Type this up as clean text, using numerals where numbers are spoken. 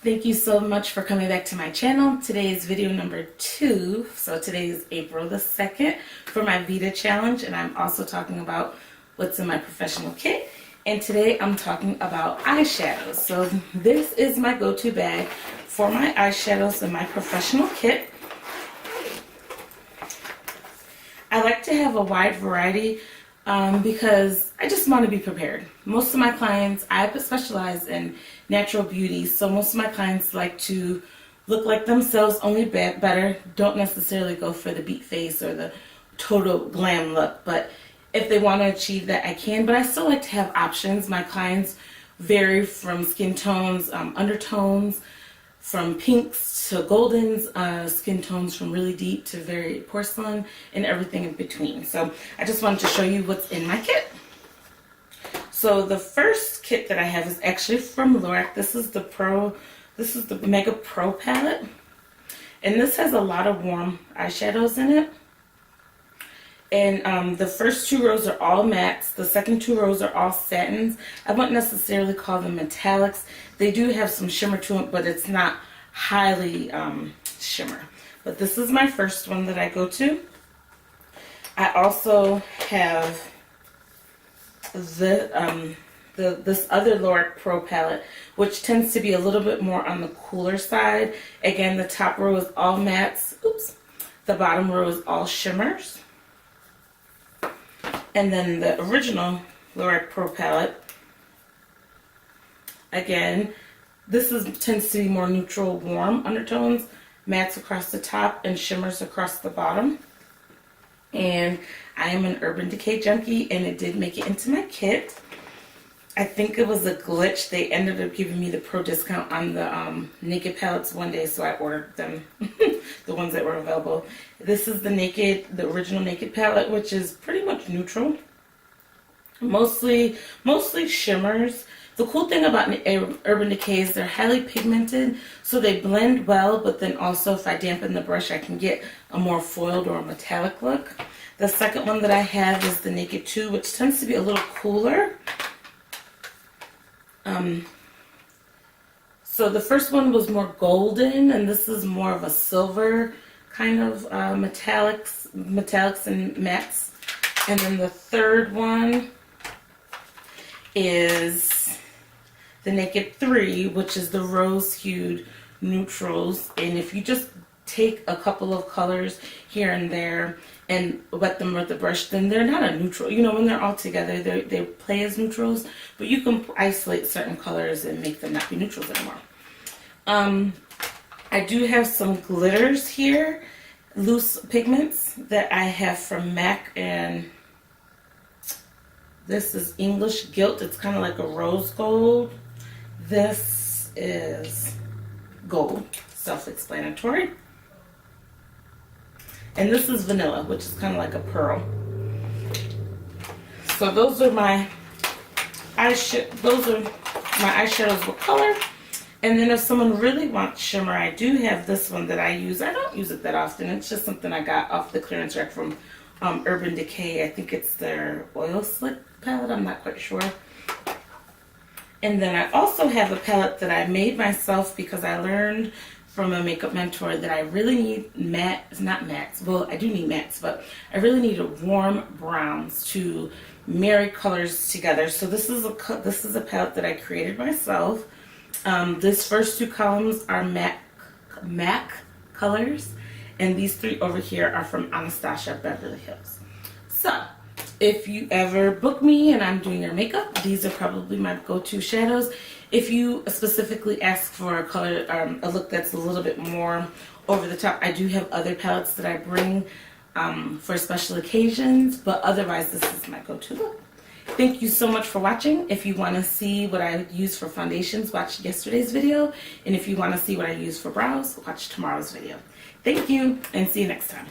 Thank you so much for coming back to my channel. Today is video number 2. So today is April the 2nd for my Vita challenge, and I'm also talking about what's in my professional kit. And today I'm talking about eyeshadows. So this is my go-to bag for my eyeshadows in my professional kit. I like to have a wide variety because I just want to be prepared. Most of my clients, I specialize in natural beauty, so most of my clients like to look like themselves, only better. Don't necessarily go for the beat face or the total glam look, but if they want to achieve that, I can. But I still like to have options. My clients vary from skin tones, undertones, from pinks to goldens, skin tones from really deep to very porcelain, and everything in between. So I just wanted to show you what's in my kit. So the first kit that I have is actually from Lorac. This is the Mega Pro palette, and this has a lot of warm eyeshadows in it. And the first 2 rows are all mattes. The second 2 rows are all satins. I wouldn't necessarily call them metallics. They do have some shimmer to them, but it's not highly shimmer. But this is my first one that I go to. I also have this other Lorac Pro palette, which tends to be a little bit more on the cooler side. Again, the top row is all mattes. Oops. The bottom row is all shimmers. And then the original Lorac Pro palette, again, this tends to be more neutral, warm undertones, mattes across the top and shimmers across the bottom. And I am an Urban Decay junkie, and it did make it into my kit. I think it was a glitch. They ended up giving me the pro discount on the Naked palettes one day, so I ordered them, the ones that were available. This is the original Naked palette, which is pretty much neutral. Mostly shimmers. The cool thing about Urban Decay is they're highly pigmented, so they blend well, but then also if I dampen the brush, I can get a more foiled or a metallic look. The second one that I have is the Naked 2, which tends to be a little cooler. So the first one was more golden, and this is more of a silver kind of metallics and mattes. And then the third one is the Naked 3, which is the rose-hued neutrals. And if you just take a couple of colors here and there and wet them with the brush, then they're not a neutral. You know, when they're all together, they play as neutrals, but you can isolate certain colors and make them not be neutrals anymore. I do have some glitters here, loose pigments that I have from MAC, and this is English Gilt. It's kind of like a rose gold. This is gold, self-explanatory. And this is vanilla, which is kind of like a pearl. So those are my eyeshadows with color. And then if someone really wants shimmer, I do have this one that I use. I don't use it that often. It's just something I got off the clearance rack from Urban Decay. I think it's their Oil Slick palette. I'm not quite sure. And then I also have a palette that I made myself because I learned from a makeup mentor that I really need well, I do need mattes, but I really need warm browns to marry colors together. So this is a palette that I created myself. This first 2 columns are MAC colors, and these 3 over here are from Anastasia Beverly Hills. So if you ever book me and I'm doing your makeup, these are probably my go-to shadows. If you specifically ask for a color, a look that's a little bit more over the top, I do have other palettes that I bring for special occasions, but otherwise this is my go-to look. Thank you so much for watching. If you want to see what I use for foundations, watch yesterday's video. And if you want to see what I use for brows, watch tomorrow's video. Thank you, and see you next time.